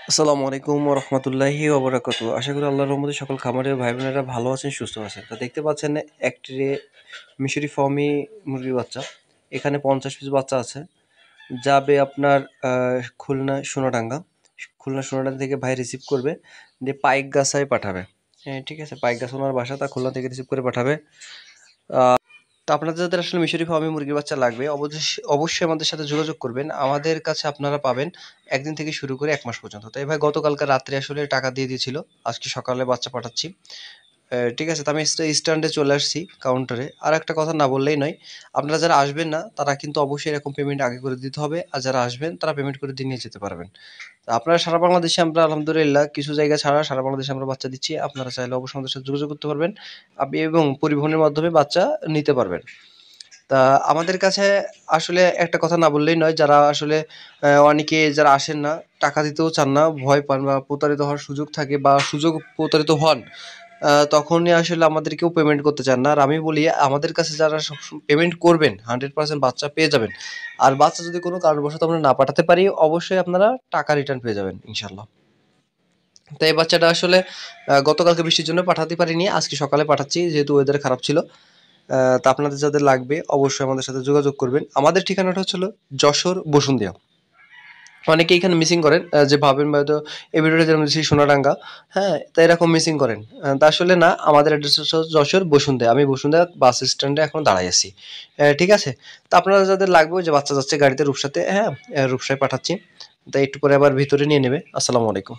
আসসালামু আলাইকুম ওয়া রাহমাতুল্লাহি ওয়া বারাকাতুহু। আশা করি আল্লাহর রহমতে সকল খামারে ভাই বোনেরা ভালো আছেন, সুস্থ আছেন। তো দেখতে পাচ্ছেন এক ট্রে মিশরি ফার্মি মুরগির বাচ্চা। এখানে 50 পিস বাচ্চা আছে। যাবে আপনার খুলনা সোনাডাঙ্গা। খুলনা সোনাডাঙ্গা থেকে ভাই রিসিভ করবে, দিয়ে পাইকগাছায় পাঠাবে। হ্যাঁ, ঠিক আছে, পাইকগাছা ওনার বাসা, তা খুলনা থেকে রিসিভ করে পাঠাবে। তো আপনাদের যাদের আসলে মিশরি ফার্মে মুরগির বাচ্চা লাগবে, অবশ্যই আমাদের সাথে যোগাযোগ করবেন। আমাদের কাছে আপনারা পাবেন ১ দিন থেকে শুরু করে ১ মাস পর্যন্ত। তো এই ভাই গতকালকে রাত্রে আসলে টাকা দিয়ে দিয়েছিল। আজকে সকালে বাচ্চা পাঠাচ্ছি। ঠিক আছে? তো আমি স্ট্যান্ডে চলে আসছি কাউন্টারে। আরেকটা কথা না বললেই নয়। আপনারা যারা আসবেন না তারা কিন্তু অবশ্যই এরকম পেমেন্ট আগে করে দিতে হবে। আর যারা আসবেন তারা পেমেন্ট করে দিয়ে নিয়ে যেতে পারবেন। তো আপনারা সারা বাংলাদেশে আমরা আলহামদুলিল্লাহ কিছু জায়গা ছাড়া সারা বাংলাদেশে আমরা বাচ্চা দিচ্ছি। আপনারা চাইলে অবশ্যই আমাদের সাথে যোগাযোগ করতে পারবেন। এবং পরিবহনের মাধ্যমে বাচ্চা নিতে পারবেন। তা আমাদের কাছে আসলে একটা কথা না বললেই নয়, যারা আসলে অনেকে যারা আসেন না, টাকা দিতেও চান না, ভয় পান বা প্রতারিত হওয়ার সুযোগ থাকে বা সুযোগ প্রতারিত হন, তখনই আসলে আমাদেরকেও পেমেন্ট করতে চান না। আর আমি বলি আমাদের কাছে যারা পেমেন্ট করবেন 100% বাচ্চা পেয়ে যাবেন। আর বাচ্চা যদি কোনো কারণবশত আমরা না পাঠাতে পারি, অবশ্যই আপনারা টাকা রিটার্ন পেয়ে যাবেন ইনশাল্লাহ। তো এই বাচ্চাটা আসলে গতকালকে বৃষ্টির জন্য পাঠাতে পারিনি, আজকে সকালে পাঠাচ্ছি যেহেতু ওয়েদার খারাপ ছিল। তা আপনাদের যাদের লাগবে অবশ্যই আমাদের সাথে যোগাযোগ করবেন। আমাদের ঠিকানাটা হচ্ছে হলো যশোর বসুন্ধিয়া। অনেকে এখানে মিসিং করেন, যে ভাবেন হয়তো এই ভিডিওটা যেরকম দিচ্ছি সোনাডাঙ্গা, হ্যাঁ? তো এরকম মিসিং করেন। তা আসলে না, আমাদের অ্যাড্রেস হচ্ছে যশোর বসুন্ধিয়া। আমি বসুন্ধিয়া বাস স্ট্যান্ডে এখন দাঁড়াই আছি। ঠিক আছে? তো আপনারা যাদের লাগবে, ওই যে বাচ্চা যাচ্ছে গাড়িতে রূপসাতে, হ্যাঁ? রূপসায় পাঠাচ্ছি। তো একটু পরে আবার ভিতরে নিয়ে নেবে। আসসালামু আলাইকুম।